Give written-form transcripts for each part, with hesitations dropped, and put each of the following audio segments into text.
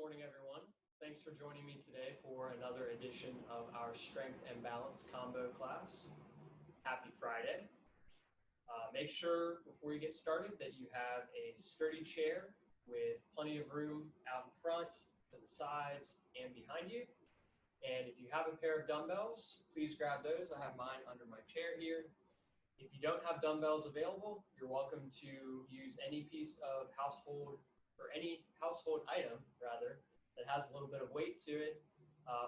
morning, everyone. Thanks for joining me today for another edition of our Strength and Balance Combo class. Happy Friday. Make sure before you get started that you have a sturdy chair with plenty of room out in front, to the sides, and behind you. And if you have a pair of dumbbells, please grab those. I have mine under my chair here. If you don't have dumbbells available, you're welcome to use any piece of household or any household item, rather, that has a little bit of weight to it,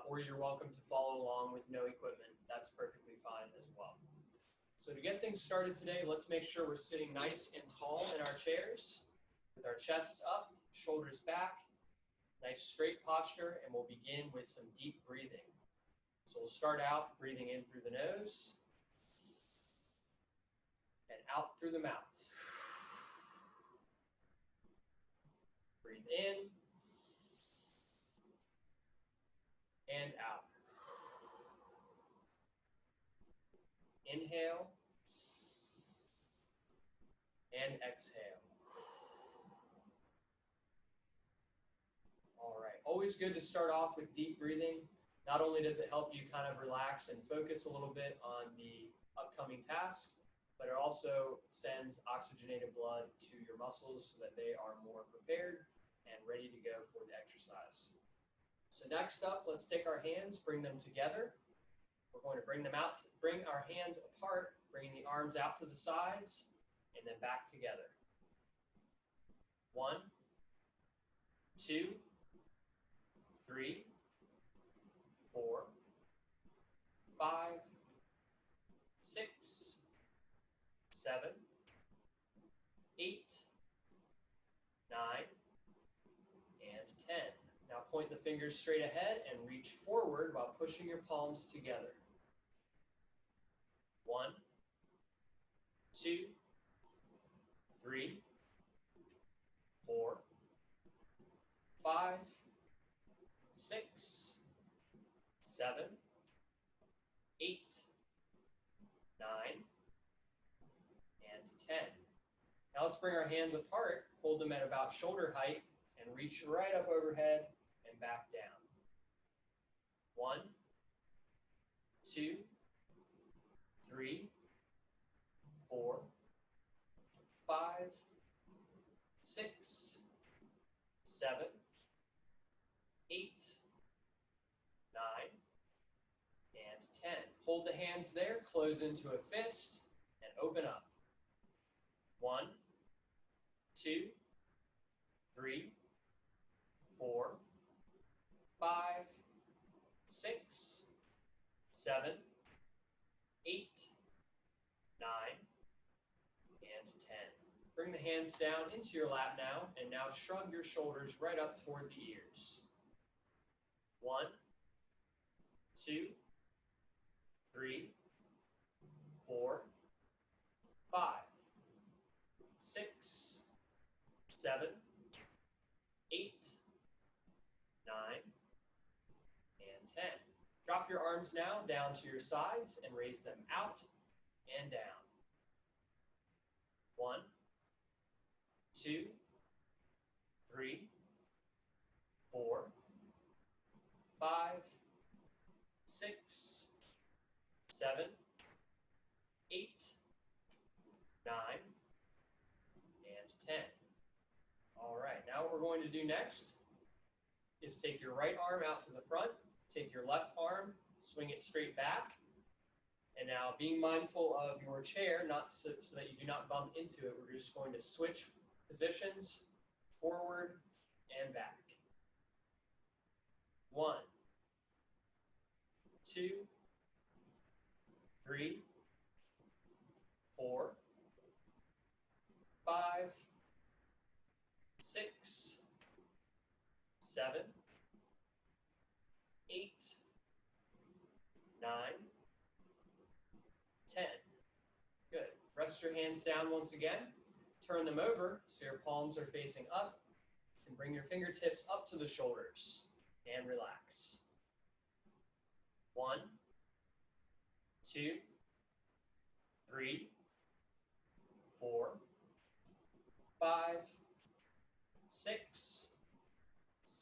or you're welcome to follow along with no equipment. That's perfectly fine as well. So to get things started today, let's make sure we're sitting nice and tall in our chairs with our chests up, shoulders back, nice straight posture, and we'll begin with some deep breathing. So we'll start out breathing in through the nose and out through the mouth. Breathe in and out. Inhale and exhale. All right, always good to start off with deep breathing. Not only does it help you kind of relax and focus a little bit on the upcoming task, but it also sends oxygenated blood to your muscles so that they are more prepared and ready to go for the exercise. So next up, let's take our hands, bring them together. We're going to bring them out, bring our hands apart, bringing the arms out to the sides, and then back together. 1, 2, 3, 4, 5, 6, 7, 8, 9, and 10. Now point the fingers straight ahead and reach forward while pushing your palms together. 1, 2, 3, 4, 5, 6, 7, 8, 9, and 10. Now let's bring our hands apart, hold them at about shoulder height, and reach right up overhead and back down. 1, 2, 3, 4, 5, 6, 7, 8, 9, and 10. Hold the hands there, close into a fist, and open up. 1, 2, 3, 4, 5, 6, 7, 8, 9, and 10. Bring the hands down into your lap now, and now shrug your shoulders right up toward the ears. 1, 2, 3, 4, 5, 6, 7, 8, 9, and 10. Drop your arms now down to your sides and raise them out and down. 1, 2, 3, 4, 5, 6, 7, 8, 9, and 10. All right, now what we're going to do next is take your right arm out to the front, take your left arm, swing it straight back, and now being mindful of your chair, not so that you do not bump into it, we're just going to switch positions, forward and back. 1, 2, 3, 4, 5, 6, 7, 8, 9, 10. Good. Rest your hands down once again. Turn them over so your palms are facing up, and bring your fingertips up to the shoulders and relax. 1, 2, 3, 4, 5, 6,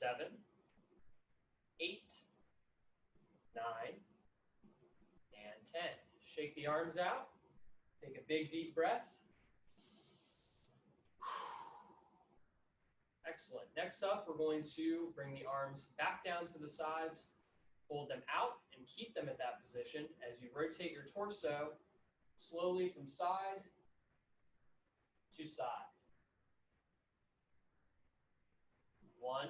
7, 8, 9, and 10. Shake the arms out. Take a big deep breath. Excellent. Next up, we're going to bring the arms back down to the sides, hold them out, and keep them at that position as you rotate your torso slowly from side to side. 1,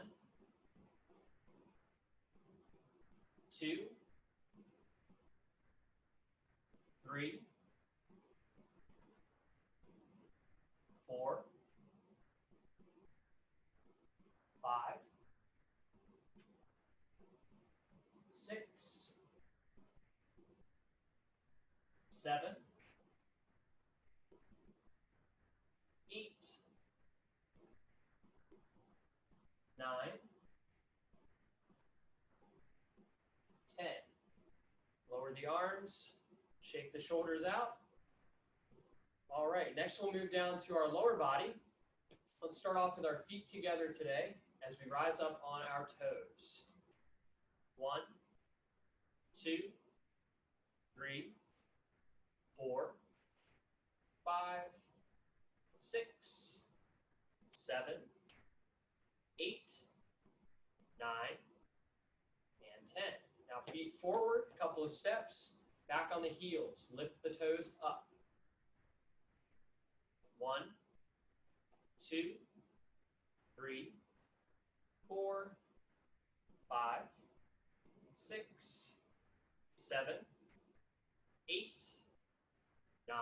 2, 3, 4, 5, 6, 7, 8, 9, 10. Lower the arms, shake the shoulders out. All right, next we'll move down to our lower body. Let's start off with our feet together today as we rise up on our toes. 1, 2, 3, 4, 5, 6, 7, 8, 9, and 10. Now feet forward, a couple of steps, back on the heels. Lift the toes up. 1, 2, 3, 4, 5, 6, 7, 8, 9,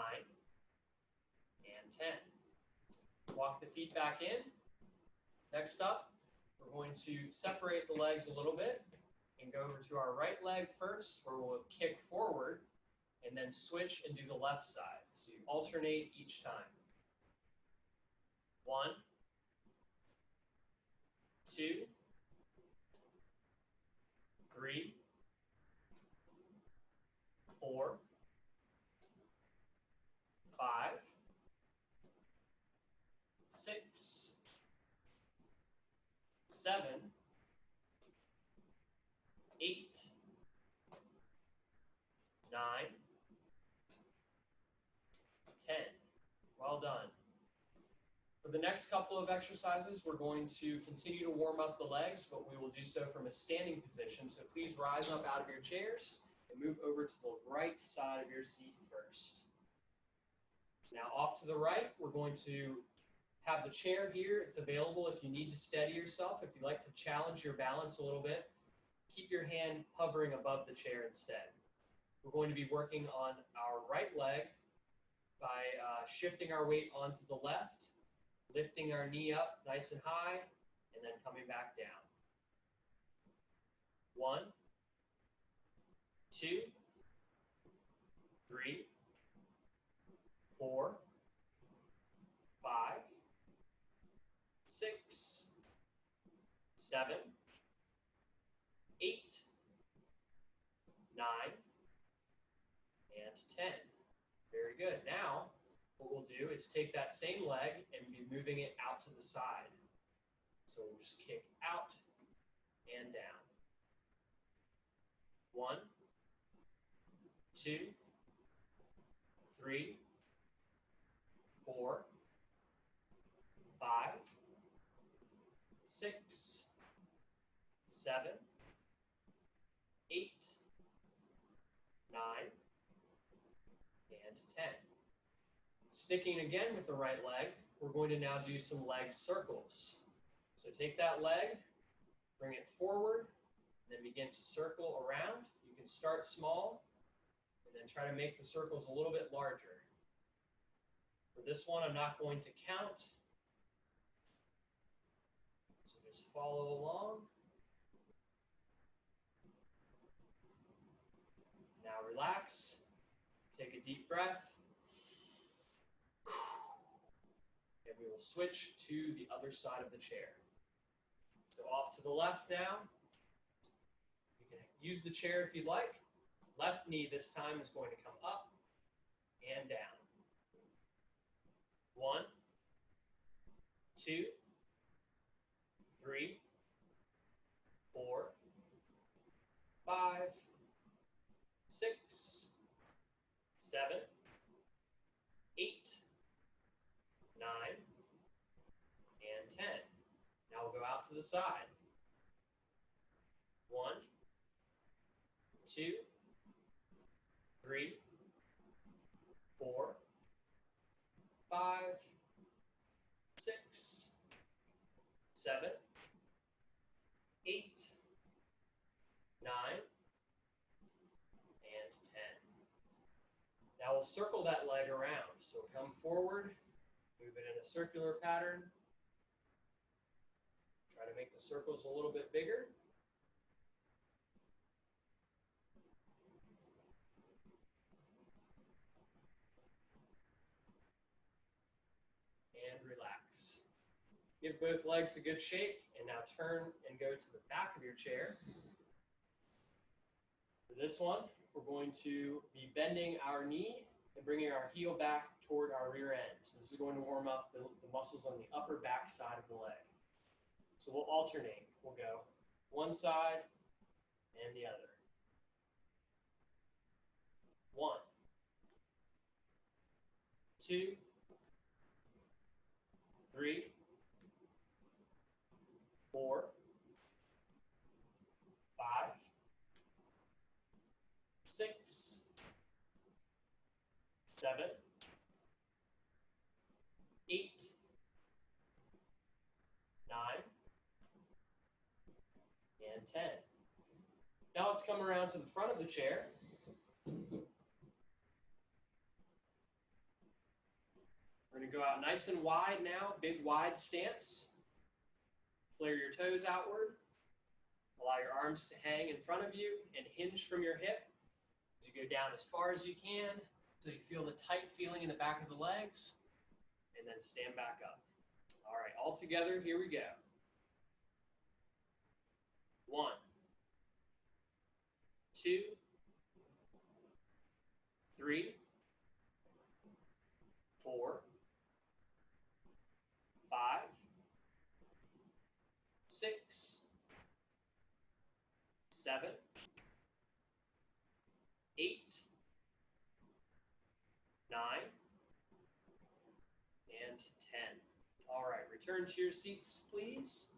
and 10. Walk the feet back in. Next up, we're going to separate the legs a little bit and go over to our right leg first, where we'll kick forward and then switch and do the left side. So you alternate each time. 1, 2, 3, 4, 5, 6, 7, 8, 9, 10. Well done. For the next couple of exercises, we're going to continue to warm up the legs, but we will do so from a standing position. So please rise up out of your chairs and move over to the right side of your seat first. Now off to the right, we're going to have the chair here. It's available if you need to steady yourself. If you'd like to challenge your balance a little bit, keep your hand hovering above the chair instead. We're going to be working on our right leg by shifting our weight onto the left, lifting our knee up nice and high, and then coming back down. 1, 2, 3, 4, 5, 6, 7, 8, 9, and 10. Very good. Now, what we'll do is take that same leg and be moving it out to the side. So we'll just kick out and down. 1, 2, 3, 4, 5, 6, 7, 8, 9, and 10. Sticking again with the right leg, we're going to now do some leg circles. So take that leg, bring it forward, and then begin to circle around. You can start small, and then try to make the circles a little bit larger. For this one, I'm not going to count. So just follow along. Now relax, take a deep breath, and we will switch to the other side of the chair. So off to the left now. You can use the chair if you'd like. Left knee this time is going to come up and down. 1, 2, 3, 7, 8, 9, and 10. Now we'll go out to the side. 1, 2, 3, 4, 5, 6, 7, 8, 9, and 10. Now we'll circle that leg around. So come forward, move it in a circular pattern. Try to make the circles a little bit bigger. And relax. Give both legs a good shake, and now turn and go to the back of your chair. For this one, we're going to be bending our knee and bringing our heel back toward our rear end. So this is going to warm up the muscles on the upper back side of the leg. So we'll alternate. We'll go one side and the other. 1, 2, 3, 4, 5, 6, 7, 8, 9, and 10. Now let's come around to the front of the chair. We're going to go out nice and wide now, big wide stance. Flare your toes outward. Allow your arms to hang in front of you and hinge from your hip as you go down as far as you can until you feel the tight feeling in the back of the legs, and then stand back up. All right, all together, here we go. 1, 2, 3, 4, 5, 6, 7, 8, 9, and 10. All right, return to your seats, please.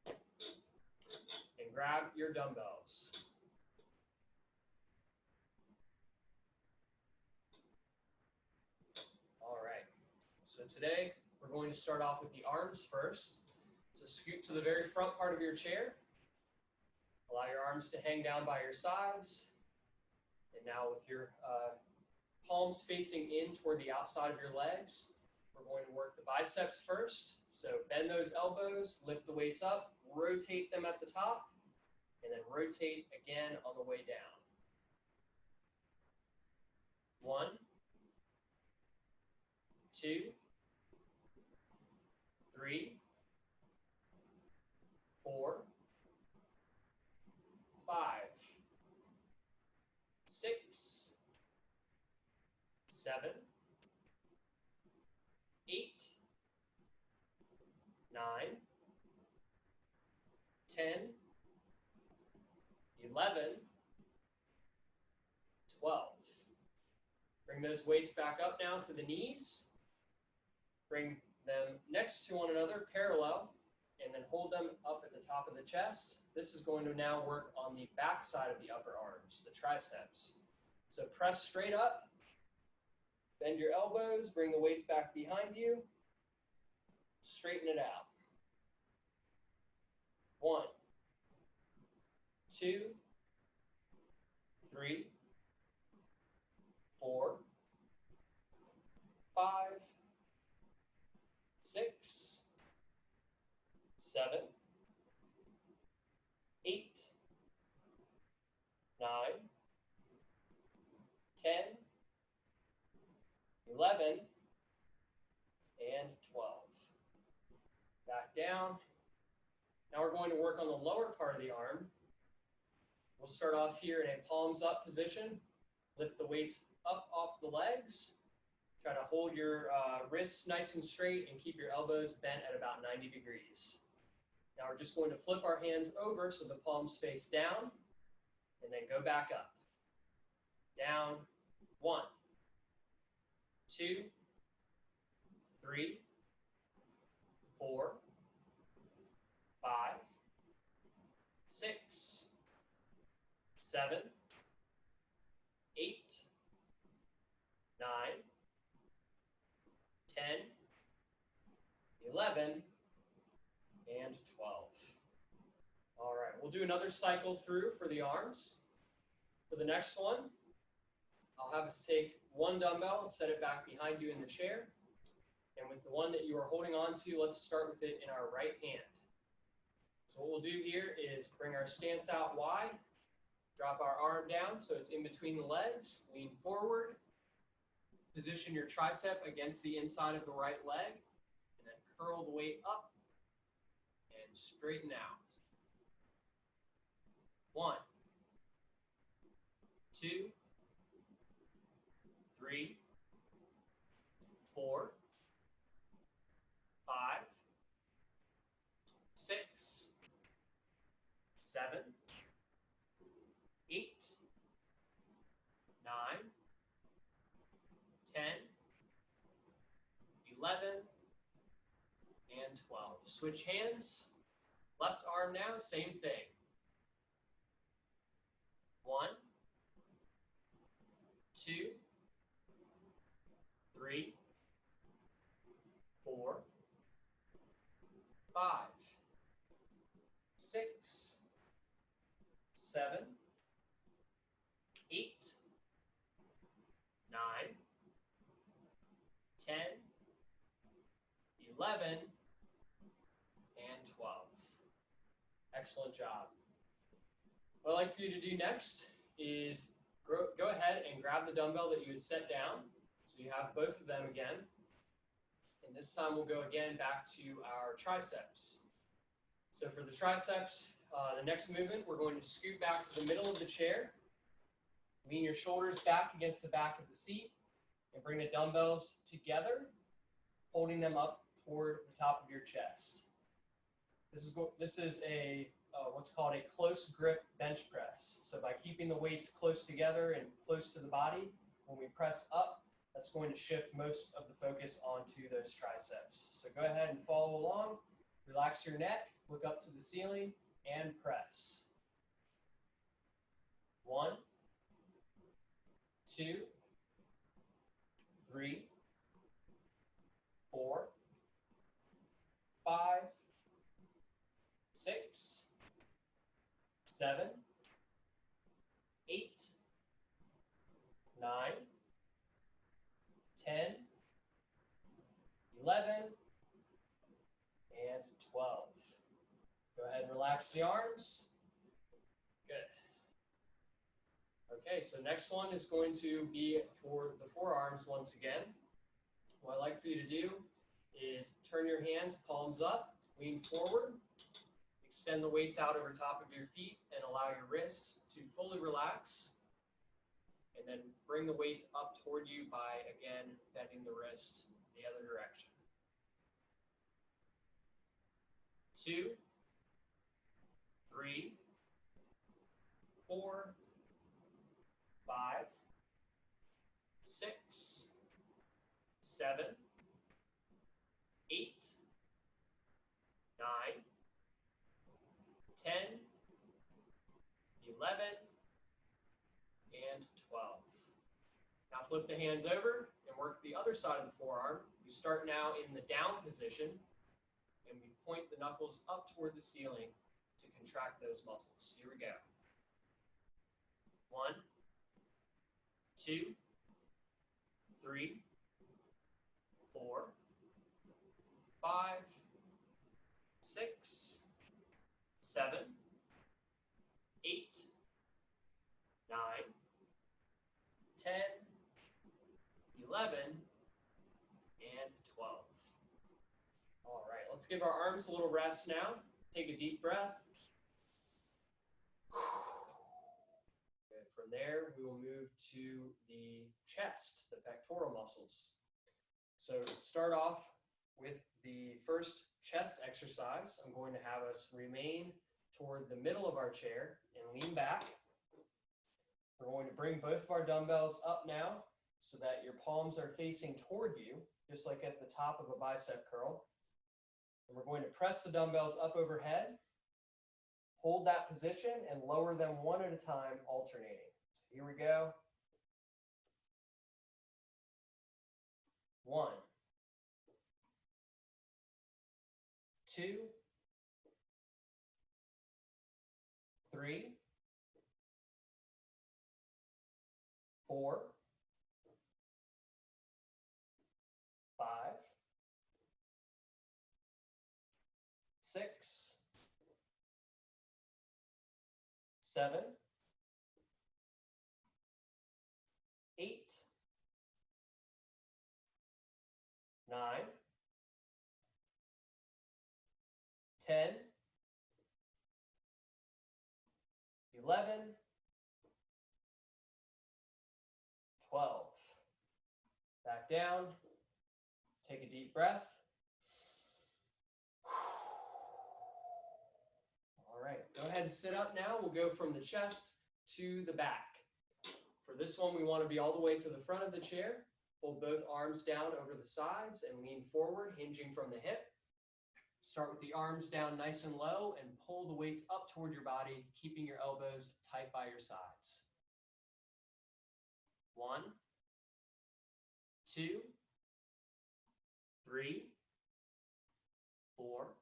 And grab your dumbbells. All right, so today we're going to start off with the arms first. So scoot to the very front part of your chair. Allow your arms to hang down by your sides. And now with your palms facing in toward the outside of your legs, we're going to work the biceps first. So bend those elbows, lift the weights up, rotate them at the top, and then rotate again on the way down. 1, 2, 3, 4, 5, 6, 7, 8, 9, 10, 11, 12. Bring those weights back up now to the knees. Bring them next to one another, parallel, and then hold them up at the top of the chest. This is going to now work on the back side of the upper arms, the triceps. So press straight up, bend your elbows, bring the weights back behind you, straighten it out. 1, 2, 3, 4, 5, 6, 7, 8, 9, 10, 11, and 12. Back down. Now we're going to work on the lower part of the arm. We'll start off here in a palms up position. Lift the weights up off the legs. Try to hold your wrists nice and straight and keep your elbows bent at about 90 degrees. Now we're just going to flip our hands over so the palms face down, and then go back up. Down, 1, 2, 3, 4, 5, 6, 7, 8, 9, 10, 11, and 12. All right, we'll do another cycle through for the arms. For the next one, I'll have us take one dumbbell and set it back behind you in the chair. And with the one that you are holding on to, let's start with it in our right hand. So what we'll do here is bring our stance out wide, drop our arm down so it's in between the legs, lean forward, position your tricep against the inside of the right leg, and then curl the weight up and straighten out. 1, 2, 3, 4, 5, 6, 7, 8, 9, 10, 11, and 12. Switch hands. Left arm now, same thing. 1, 2, 3, 4, 5, 6, 7, 8, 9, 10, 11, and 12. Excellent job. What I'd like for you to do next is go ahead and grab the dumbbell that you had set down. So you have both of them again. And this time we'll go again back to our triceps. So for the triceps, the next movement, we're going to scoot back to the middle of the chair. Lean your shoulders back against the back of the seat and bring the dumbbells together, holding them up toward the top of your chest. This is a what's called a close grip bench press. So by keeping the weights close together and close to the body, when we press up, that's going to shift most of the focus onto those triceps. So go ahead and follow along, relax your neck, look up to the ceiling, and press. 1, 2, 3, 4, 5, 6, 7, 8, 9, 10, 11, and 12. Go ahead and relax the arms. Good. Okay, so next one is going to be for the forearms once again. What I'd like for you to do is turn your hands, palms up, lean forward, extend the weights out over top of your feet, and allow your wrists to fully relax. And then bring the weights up toward you by, again, bending the wrist the other direction. 2, 3, 4, 5, 6, 7, 8, 9, 10, 11, and 12. Now flip the hands over and work the other side of the forearm. We start now in the down position, and we point the knuckles up toward the ceiling to contract those muscles. Here we go. 1, 2, 3, 4, 5, 6, 7, 8, 9, 10, 11, and 12. All right, let's give our arms a little rest now. Take a deep breath. Good. From there, we will move to the chest, the pectoral muscles. So to start off with the first chest exercise, I'm going to have us remain toward the middle of our chair and lean back. We're going to bring both of our dumbbells up now so that your palms are facing toward you, just like at the top of a bicep curl. And we're going to press the dumbbells up overhead, hold that position, and lower them one at a time, alternating. So here we go. 1, 2, 3, 4, 5, 6, 7, 8, 9, 10, 11, 12. Back down. Take a deep breath. All right, go ahead and sit up now. We'll go from the chest to the back. For this one, we want to be all the way to the front of the chair. Hold both arms down over the sides and lean forward, hinging from the hip. Start with the arms down nice and low and pull the weights up toward your body, keeping your elbows tight by your sides. 1, 2, 3, 4,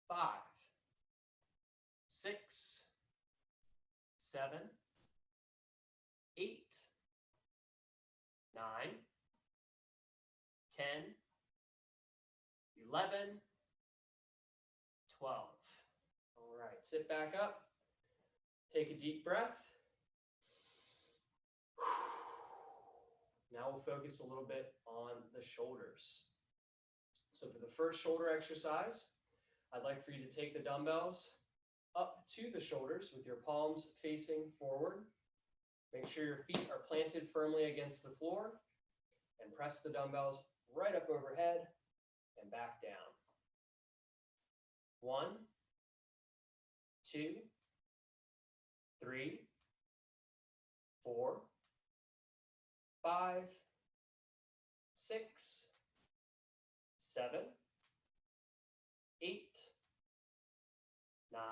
5, 6, 7, 8, 9, 10, 11, 12. All right, sit back up. Take a deep breath. Now we'll focus a little bit on the shoulders. So for the first shoulder exercise, I'd like for you to take the dumbbells up to the shoulders with your palms facing forward. Make sure your feet are planted firmly against the floor and press the dumbbells right up overhead and back down. 1, 2, 3, 4, 5, 6, 7, 8, 9,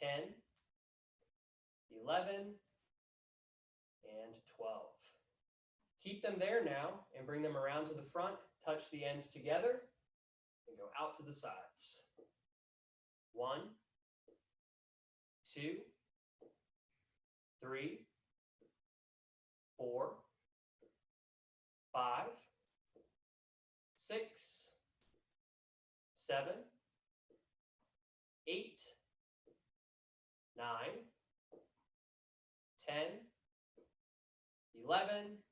10, 11, and 12. Keep them there now and bring them around to the front, touch the ends together, and go out to the sides. 1, 2, 3, 4, 5, 6, 7, 8, 9, 10, 11,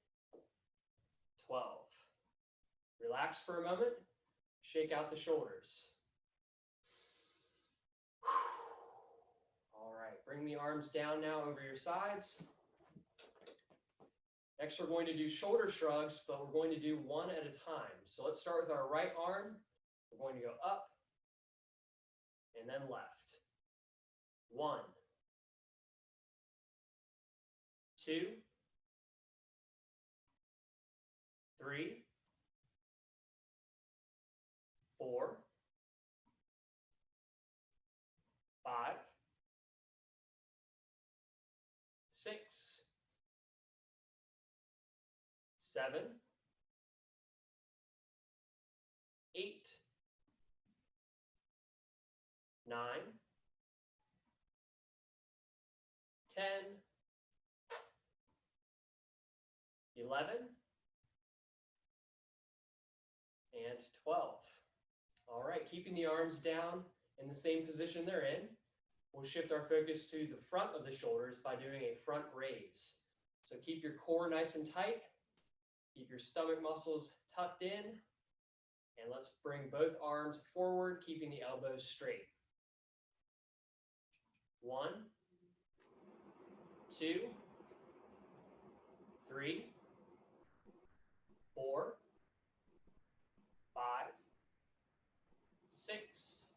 12. Relax for a moment. Shake out the shoulders. All right, bring the arms down now over your sides. Next, we're going to do shoulder shrugs, but we're going to do one at a time. So let's start with our right arm. We're going to go up and then left. 1, 2, 3, 4, 5, 6, 7, 8, 9, 10, 11, and 12. All right, keeping the arms down in the same position they're in, we'll shift our focus to the front of the shoulders by doing a front raise. So keep your core nice and tight, keep your stomach muscles tucked in, and let's bring both arms forward, keeping the elbows straight. 1, 2, 3, 4, 5, 6,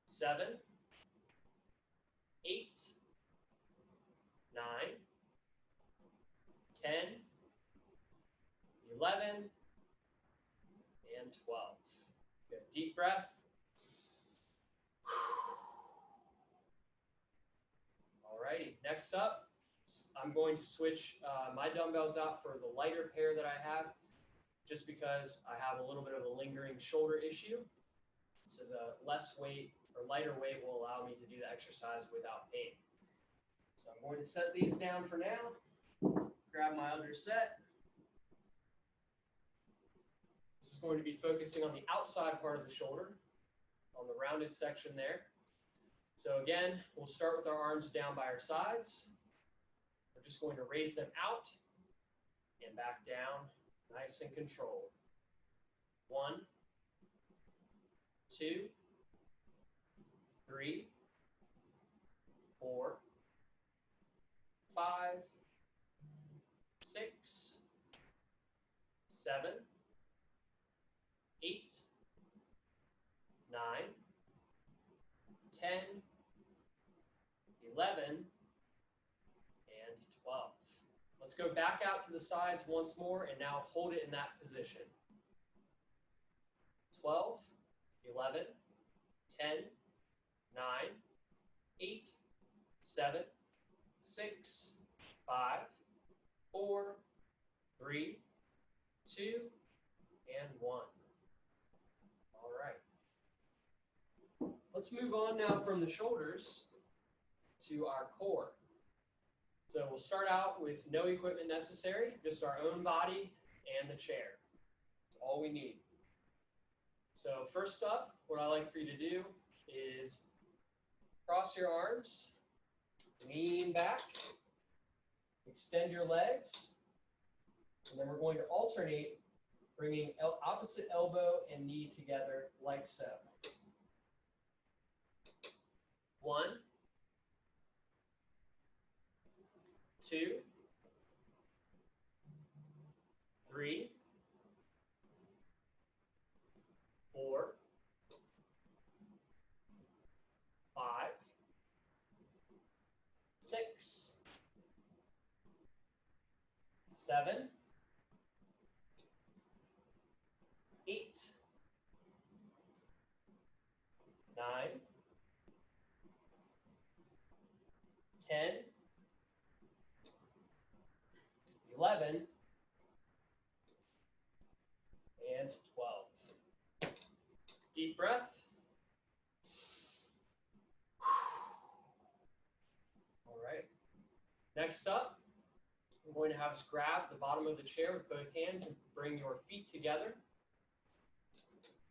7, 8, 9, 10, 11, and 12. Good. Deep breath. Alrighty, next up, I'm going to switch my dumbbells out for the lighter pair that I have, just because I have a little bit of a lingering shoulder issue. So the less weight or lighter weight will allow me to do the exercise without pain. So I'm going to set these down for now. Grab my other set. This is going to be focusing on the outside part of the shoulder, on the rounded section there. So again, we'll start with our arms down by our sides. We're just going to raise them out and back down, nice and controlled. 1, 2, 3, 4, 5, 6, 7, 8, 9, 10, 11, and 12. Let's go back out to the sides once more and now hold it in that position. 12, 11, 10, 9, 8, 7, 6, 5, 4, 3, 2, and 1. All right. Let's move on now from the shoulders to our core. So we'll start out with no equipment necessary, just our own body and the chair. That's all we need. So first up, what I like for you to do is cross your arms, lean back, extend your legs, and then we're going to alternate bringing opposite elbow and knee together like so. 1, 2, 3, 4, 5, 6, 7, 8, 9, 10, 11, and 12. Deep breath. All right. Next up, I'm going to have us grab the bottom of the chair with both hands and bring your feet together.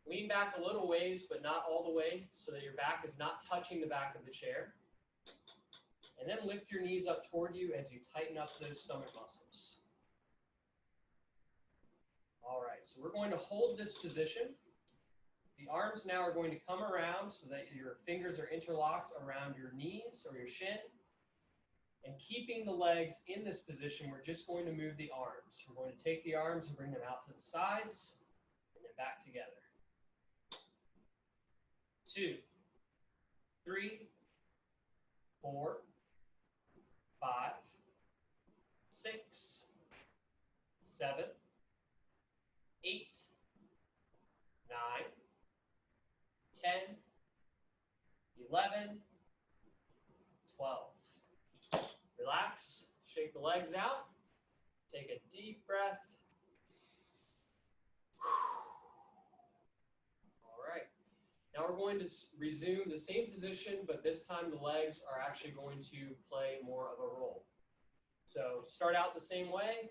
Lean back a little ways, but not all the way, so that your back is not touching the back of the chair. And then lift your knees up toward you as you tighten up those stomach muscles. All right, so we're going to hold this position. The arms now are going to come around so that your fingers are interlocked around your knees or your shin. And keeping the legs in this position, we're just going to move the arms. We're going to take the arms and bring them out to the sides and then back together. 2, 3, 4, 5, 6, 7, 8, 9, 10, 11, 12. Relax, shake the legs out, take a deep breath. All right, now we're going to resume the same position, but this time the legs are actually going to play more of a role. So start out the same way.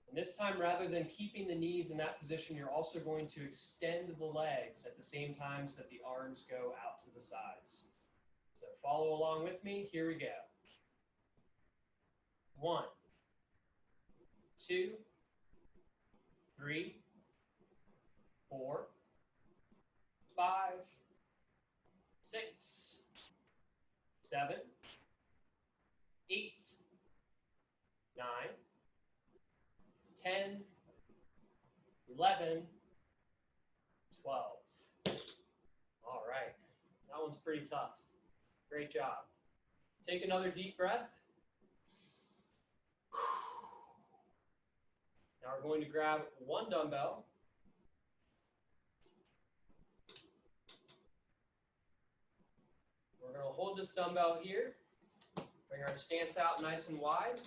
And this time, rather than keeping the knees in that position, you're also going to extend the legs at the same time so that the arms go out to the sides. So follow along with me. Here we go. 1, 2, 3, 4, 5, 6, 7, 8, 9, 10, 11, 12. All right, that one's pretty tough. Great job. Take another deep breath. Now we're going to grab one dumbbell. We're going to hold this dumbbell here, bring our stance out nice and wide.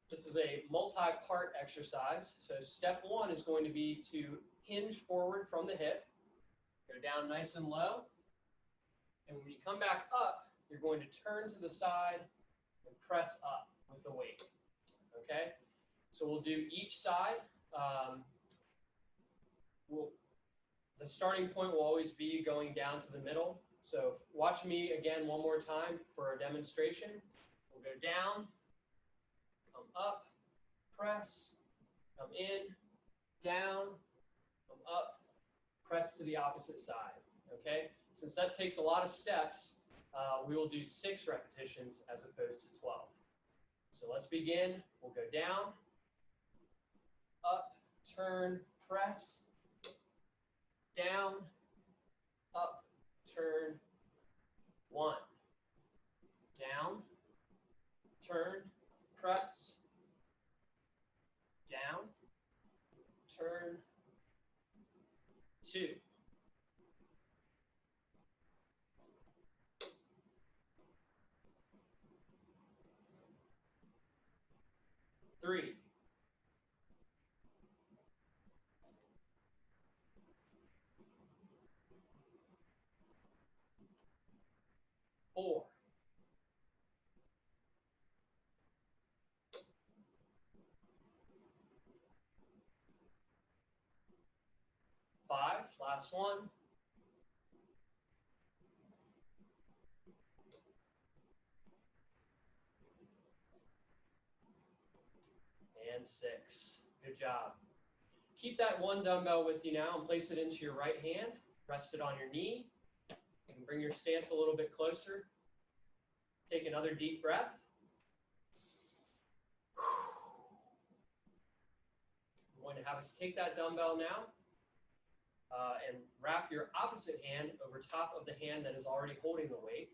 This is a multi-part exercise. So step one is going to be to hinge forward from the hip, go down nice and low, and when you come back up, you're going to turn to the side and press up with the weight, okay? So we'll do each side. The starting point will always be going down to the middle. So watch me again one more time for a demonstration. We'll go down, come up, press, come in, down, come up, press to the opposite side, okay? Since that takes a lot of steps, we will do 6 repetitions as opposed to 12. So let's begin. We'll go down, up, turn, press, down, up, turn, 1, down, turn, press, down, turn, 2. 3. 4. 5. Last one. And 6. Good job. Keep that one dumbbell with you now and place it into your right hand. Rest it on your knee. You can bring your stance a little bit closer. Take another deep breath. I'm going to have us take that dumbbell now and wrap your opposite hand over top of the hand that is already holding the weight.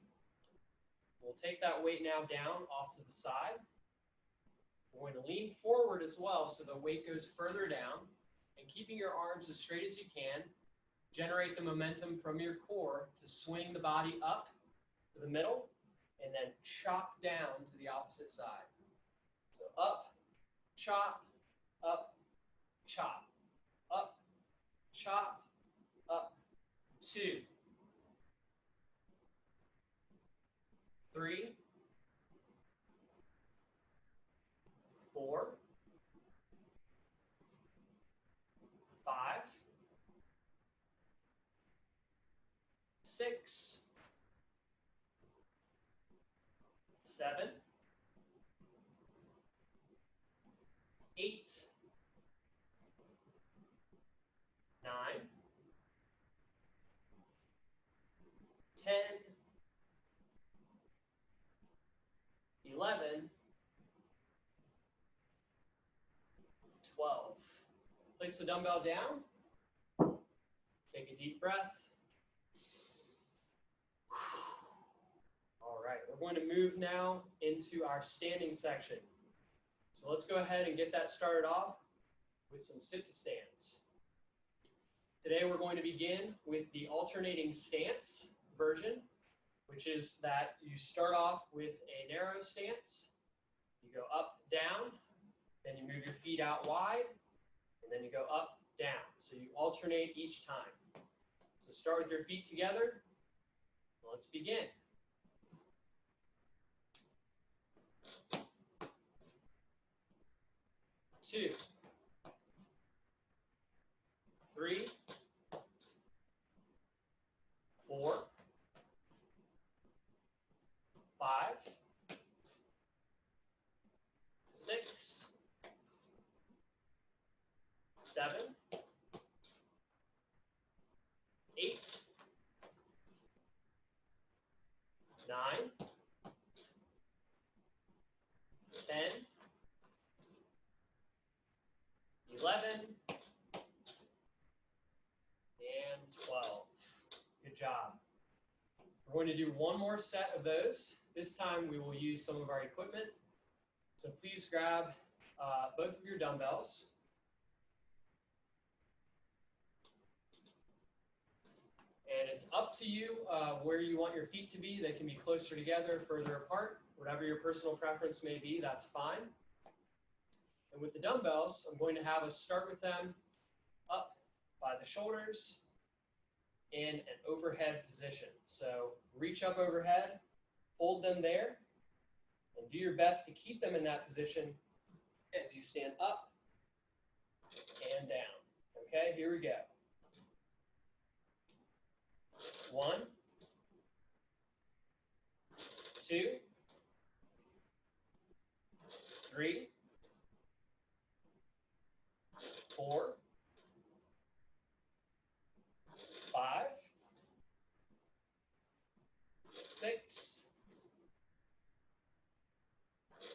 We'll take that weight now down off to the side. We're going to lean forward as well so the weight goes further down, and keeping your arms as straight as you can, generate the momentum from your core to swing the body up to the middle and then chop down to the opposite side. So up, chop, up, chop, up, chop, up, 2, 3, 4, 5, 6, 7, 8, 9, 10, 11, 12. Place the dumbbell down. Take a deep breath. All right, we're going to move now into our standing section. So let's go ahead and get that started off with some sit to stands. Today we're going to begin with the alternating stance version, which is that you start off with a narrow stance, you go up, down, then you move your feet out wide, and then you go up, down. So you alternate each time. So start with your feet together. Let's begin. 2, 3, 4, 5, 6, 7, 8, 9, 10, 11, and 12. Good job. We're going to do one more set of those. This time we will use some of our equipment. So please grab both of your dumbbells. And it's up to you where you want your feet to be. They can be closer together, further apart, whatever your personal preference may be, that's fine. And with the dumbbells, I'm going to have us start with them up by the shoulders in an overhead position. So reach up overhead, hold them there, and do your best to keep them in that position as you stand up and down. Okay, here we go. 1, 2, 3, 4, 5, 6,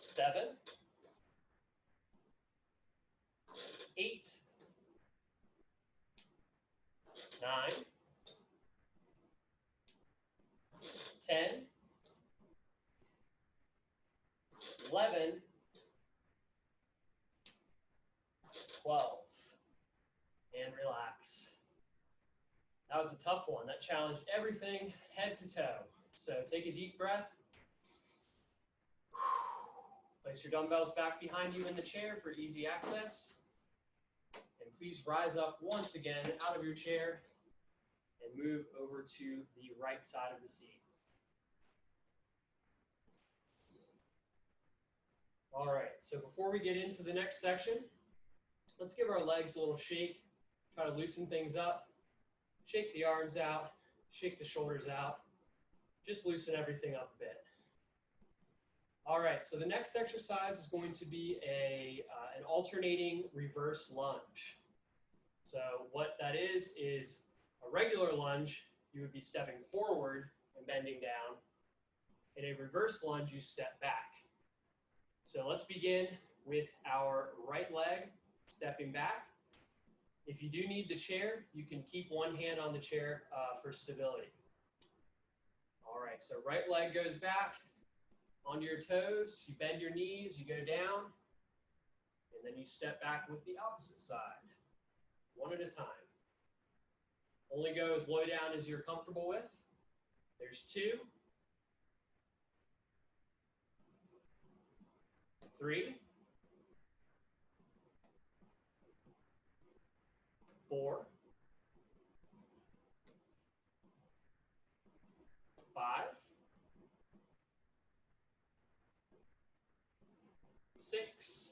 7, 8, 9, 10, 11, 12, and relax. That was a tough one. That challenged everything head to toe. So take a deep breath. Place your dumbbells back behind you in the chair for easy access. And please rise up once again out of your chair and move over to the right side of the seat. All right, so before we get into the next section, let's give our legs a little shake, try to loosen things up, shake the arms out, shake the shoulders out, just loosen everything up a bit. All right, so the next exercise is going to be an alternating reverse lunge. So what that is a regular lunge, you would be stepping forward and bending down. In a reverse lunge, you step back. So let's begin with our right leg stepping back. If you do need the chair, you can keep one hand on the chair for stability. All right, so right leg goes back onto your toes, you bend your knees, you go down, and then you step back with the opposite side, one at a time. Only go as low down as you're comfortable with. There's 2, 3, 4, 5, 6,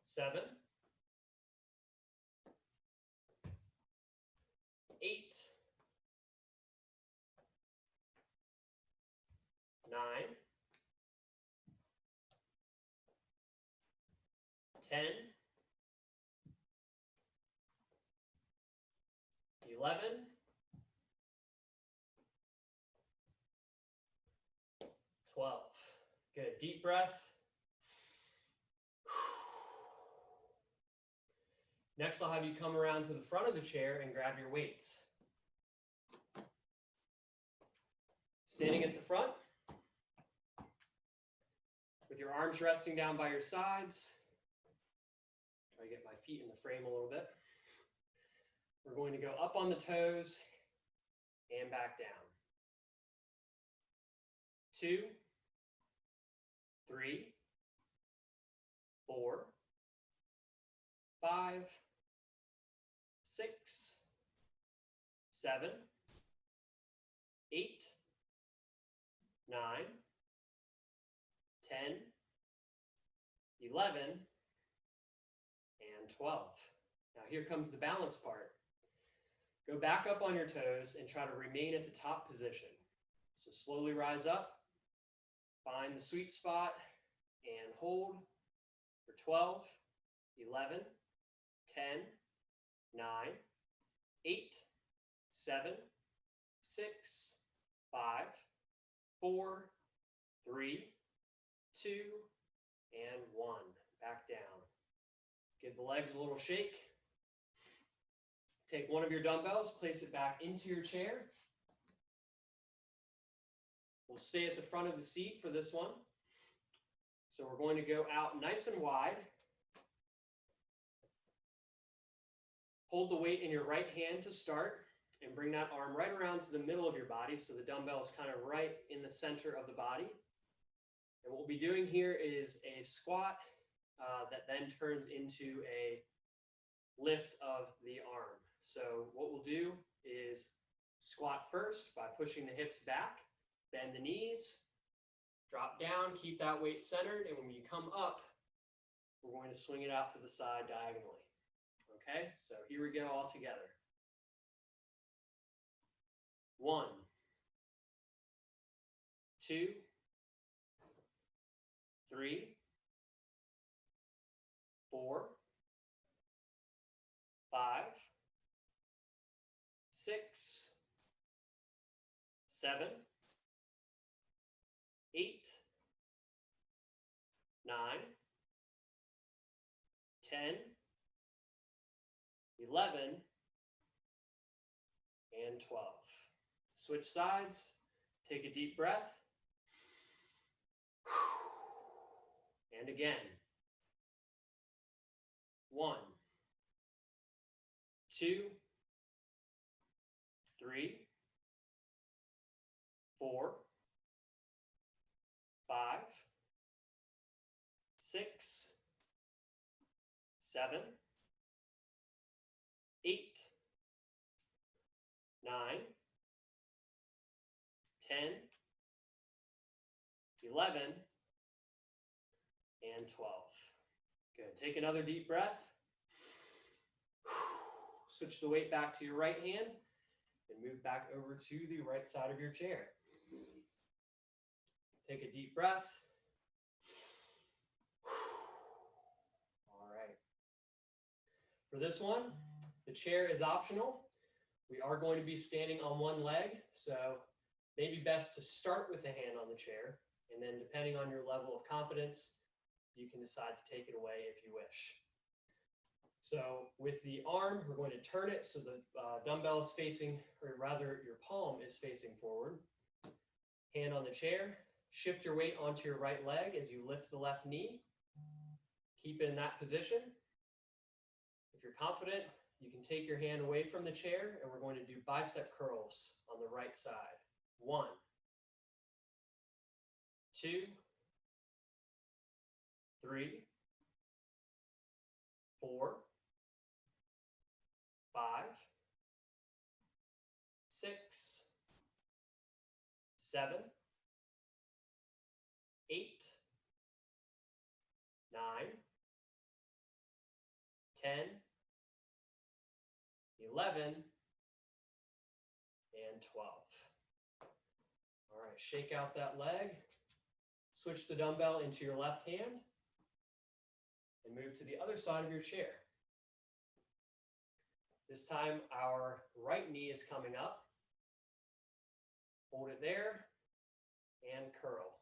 7, 8, 9, 10, 11, 12. Good, deep breath. Next, I'll have you come around to the front of the chair and grab your weights. Standing at the front, with your arms resting down by your sides. Try to get my feet in the frame a little bit. We're going to go up on the toes and back down. 2, 3, 4, 5, 6, 7, 8, 9, 10, 11, and 12. Now here comes the balance part. Go back up on your toes and try to remain at the top position. So slowly rise up, find the sweet spot, and hold for 12, 11, 10, 9, 8, 7, 6, 5, 4, 3, 2, and 1. Back down. Give the legs a little shake. Take one of your dumbbells, place it back into your chair. We'll stay at the front of the seat for this one. So we're going to go out nice and wide. hold the weight in your right hand to start and bring that arm right around to the middle of your body so the dumbbell is kind of right in the center of the body. And what we'll be doing here is a squat that then turns into a lift of the arm. So what we'll do is squat first by pushing the hips back, bend the knees, drop down, keep that weight centered, and when you come up, we're going to swing it out to the side diagonally. Okay, so here we go all together. 1, 2, 3, 4, 5, 6, 7, 8, 9, 10, 11, and 12. Switch sides, take a deep breath, and again. 1, 2, 3, 4, 5, 6, 7, 8, 9, 10, 11, and 12. Good. Take another deep breath. Switch the weight back to your right hand and move back over to the right side of your chair. Take a deep breath. All right. For this one, the chair is optional. We are going to be standing on one leg, so maybe best to start with the hand on the chair, and then depending on your level of confidence, you can decide to take it away if you wish. So with the arm, we're going to turn it so the dumbbell is facing, or rather your palm is facing forward. Hand on the chair, shift your weight onto your right leg as you lift the left knee. Keep it in that position. If you're confident, you can take your hand away from the chair and we're going to do bicep curls on the right side. 1, 2, 3, 4, 5, 6, 7, 8, 9, 10, 11, and 12. All right, shake out that leg. Switch the dumbbell into your left hand and move to the other side of your chair. This time our right knee is coming up. Hold it there and curl.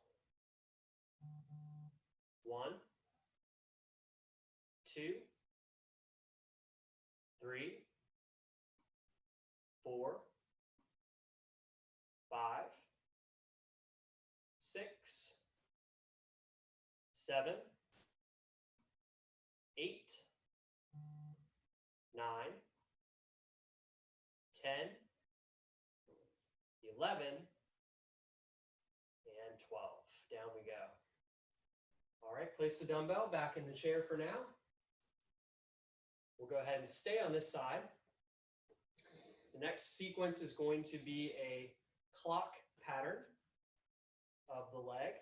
1, 2, 3, 4, 5, 6, 7, 8, 9, 10, 11, and 12. Down we go. All right, place the dumbbell back in the chair for now. We'll go ahead and stay on this side. The next sequence is going to be a clock pattern of the leg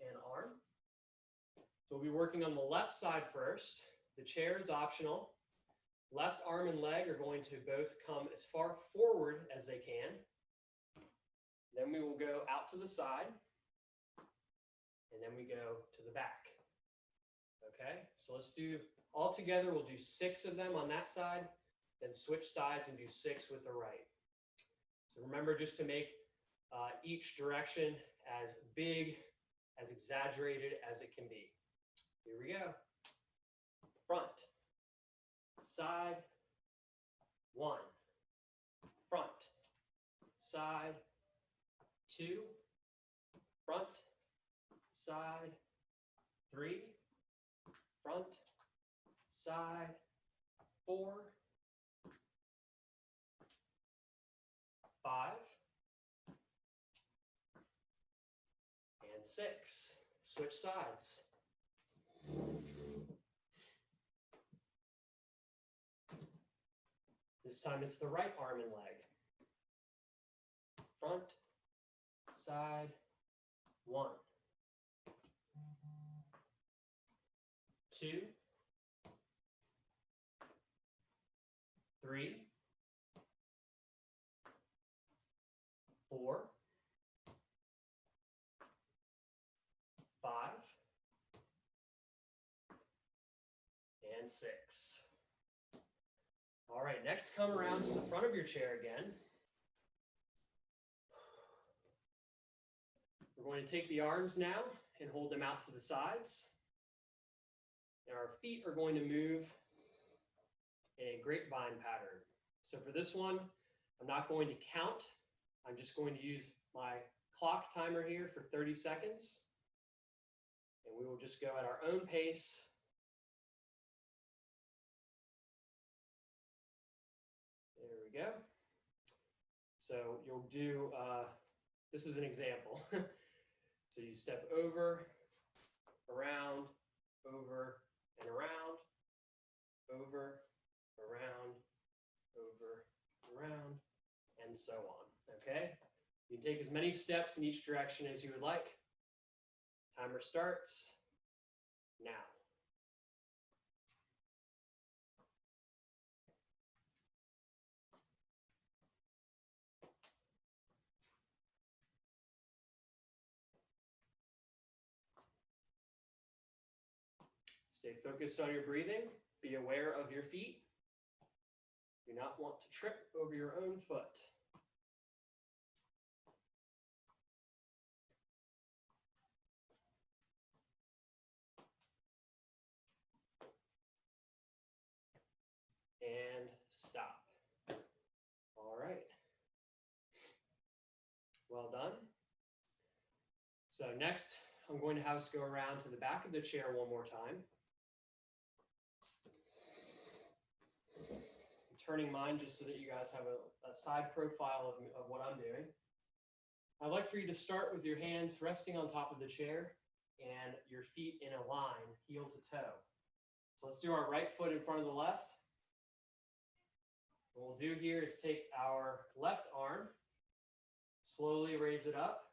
and arm. So we'll be working on the left side first. The chair is optional. Left arm and leg are going to both come as far forward as they can. Then we will go out to the side. And then we go to the back. Okay, so let's do, all together, we'll do 6 of them on that side, then switch sides and do 6 with the right. So remember just to make each direction as big, as exaggerated as it can be. Here we go. Front, side, 1, front, side, 2, front, side, 3, front, side, 4, 5, and 6. Switch sides. This time it's the right arm and leg. Front, side, 1, 2, 3, 4, 5, and 6. All right, next come around to the front of your chair again. We're going to take the arms now and hold them out to the sides. And our feet are going to move in a grapevine pattern. So for this one, I'm not going to count. I'm just going to use my clock timer here for 30 seconds. And we will just go at our own pace. There we go. So you'll do, this is an example. So you step over, around, over, and around, over, around, over, around, and so on, okay? You can take as many steps in each direction as you would like. Timer starts now. Stay focused on your breathing. Be aware of your feet. Do not want to trip over your own foot. And stop. All right. Well done. So next, I'm going to have us go around to the back of the chair one more time. Turning mine just so that you guys have a side profile of what I'm doing. I'd like for you to start with your hands resting on top of the chair and your feet in a line, heel to toe. So let's do our right foot in front of the left. What we'll do here is take our left arm, slowly raise it up,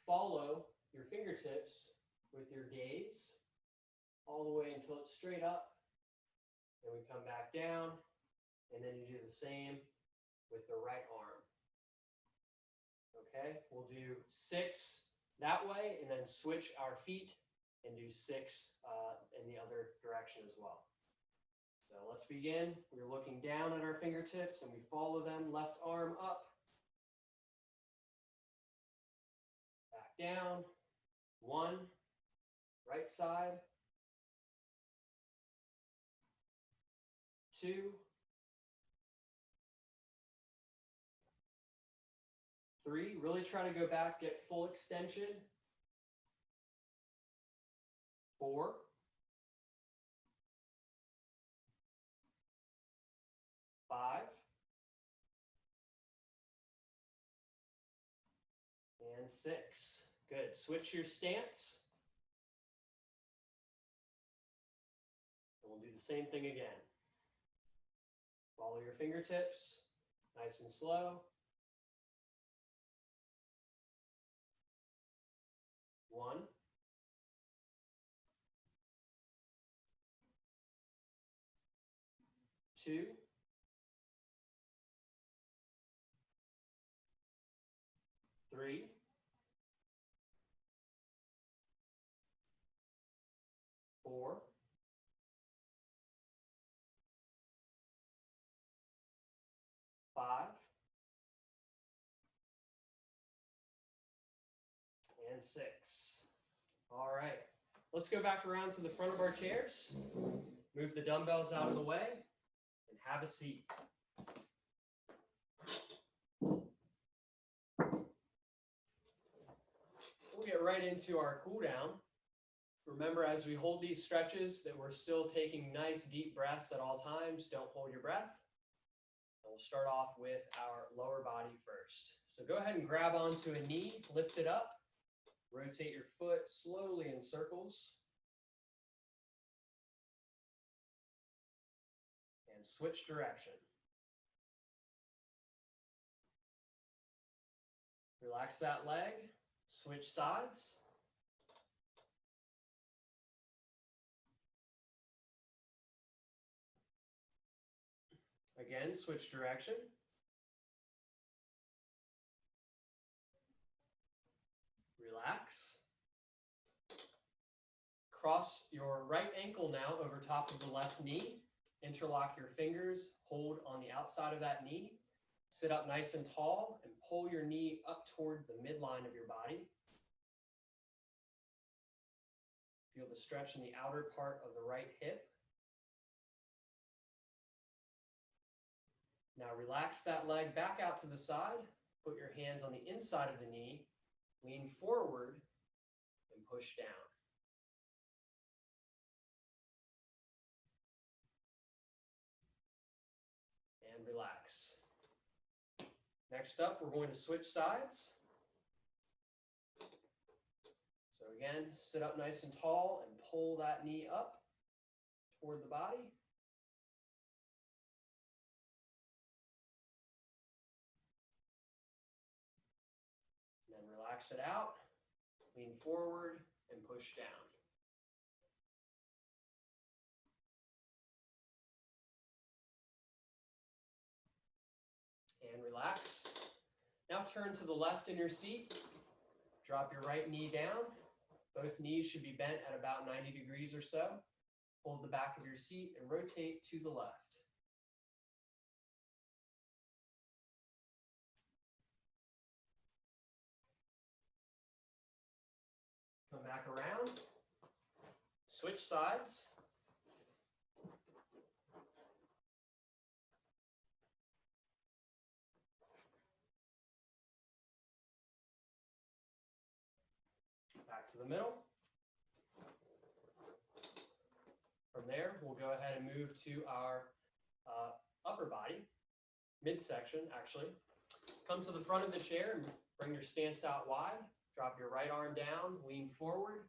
follow your fingertips with your gaze all the way until it's straight up. Then we come back down, and then you do the same with the right arm. Okay, we'll do 6 that way, and then switch our feet and do 6 in the other direction as well. So let's begin. We're looking down at our fingertips, and we follow them, left arm up, back down, 1, right side, 2, 3, really try to go back, get full extension, 4, 5, and 6. Good. Switch your stance. And we'll do the same thing again. Follow your fingertips, nice and slow. 1, 2, 3, 4, 5, and 6. All right, let's go back around to the front of our chairs. Move the dumbbells out of the way and have a seat. We'll get right into our cool down. Remember, as we hold these stretches, that we're still taking nice deep breaths at all times. Don't hold your breath. We'll start off with our lower body first. So go ahead and grab onto a knee, lift it up, rotate your foot slowly in circles, and switch direction. Relax that leg, switch sides. Again, switch direction. Relax. Cross your right ankle now over top of the left knee. Interlock your fingers, hold on the outside of that knee. Sit up nice and tall and pull your knee up toward the midline of your body. Feel the stretch in the outer part of the right hip. Now relax that leg back out to the side. Put your hands on the inside of the knee. Lean forward and push down. And relax. Next up, we're going to switch sides. So again, sit up nice and tall and pull that knee up toward the body. And then relax it out, lean forward and push down. And relax. Now turn to the left in your seat. Drop your right knee down. Both knees should be bent at about 90 degrees or so. Hold the back of your seat and rotate to the left. Come back around. Switch sides. Back to the middle. From there, we'll go ahead and move to our upper body, midsection actually. Come to the front of the chair and bring your stance out wide. Drop your right arm down, lean forward.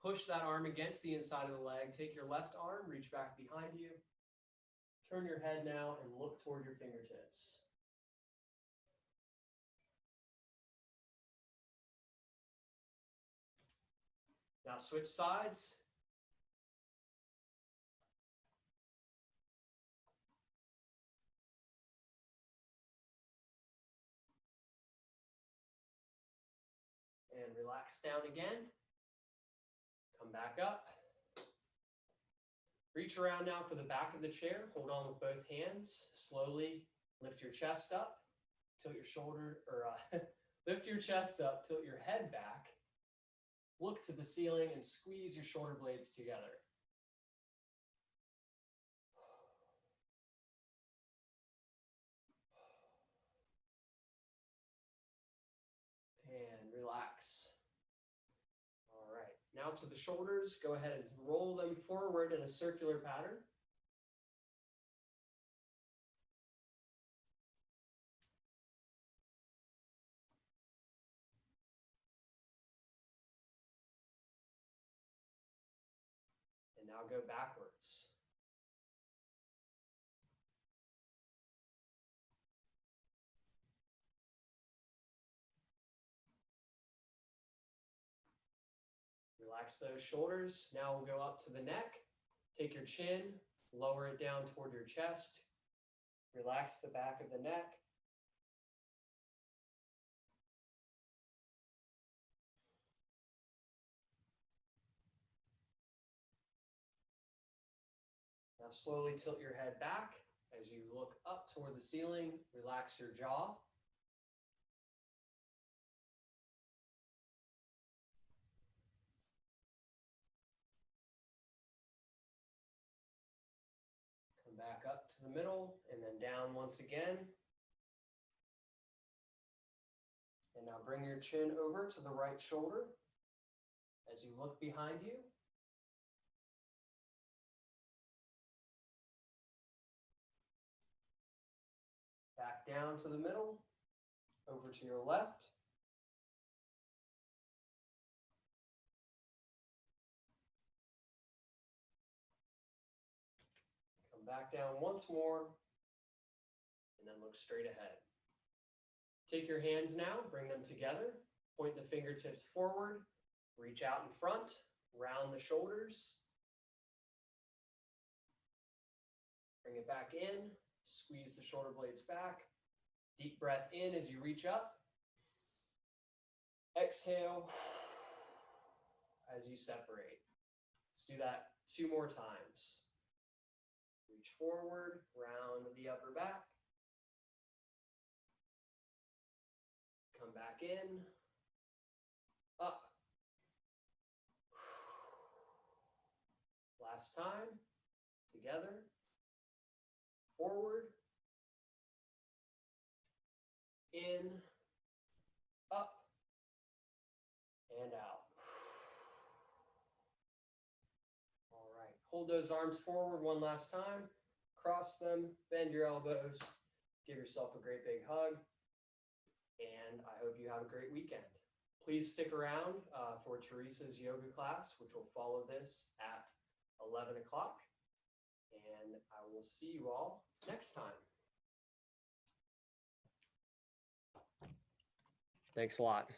Push that arm against the inside of the leg. Take your left arm, reach back behind you. Turn your head now and look toward your fingertips. Now switch sides. And relax down again. Come back up. Reach around now for the back of the chair. Hold on with both hands. Slowly lift your chest up. Tilt your shoulder, or lift your chest up, tilt your head back. Look to the ceiling and squeeze your shoulder blades together. And relax. All right, now to the shoulders. Go ahead and roll them forward in a circular pattern. And now go backwards. Relax those shoulders. Now we'll go up to the neck. Take your chin, lower it down toward your chest. Relax the back of the neck. Now slowly tilt your head back as you look up toward the ceiling. Relax your jaw. Come back up to the middle and then down once again. And now bring your chin over to the right shoulder as you look behind you. back down to the middle, over to your left. Come back down once more, and then look straight ahead. Take your hands now, bring them together, point the fingertips forward, reach out in front, round the shoulders. Bring it back in, squeeze the shoulder blades back. Deep breath in as you reach up. Exhale as you separate. Let's do that 2 more times. Reach forward, round the upper back. Come back in, up. Last time, together, forward, in, up, and out. All right, hold those arms forward one last time, cross them, bend your elbows, give yourself a great big hug, and I hope you have a great weekend. Please stick around for Teresa's yoga class, which will follow this at 11 o'clock, and I will see you all next time. Thanks a lot.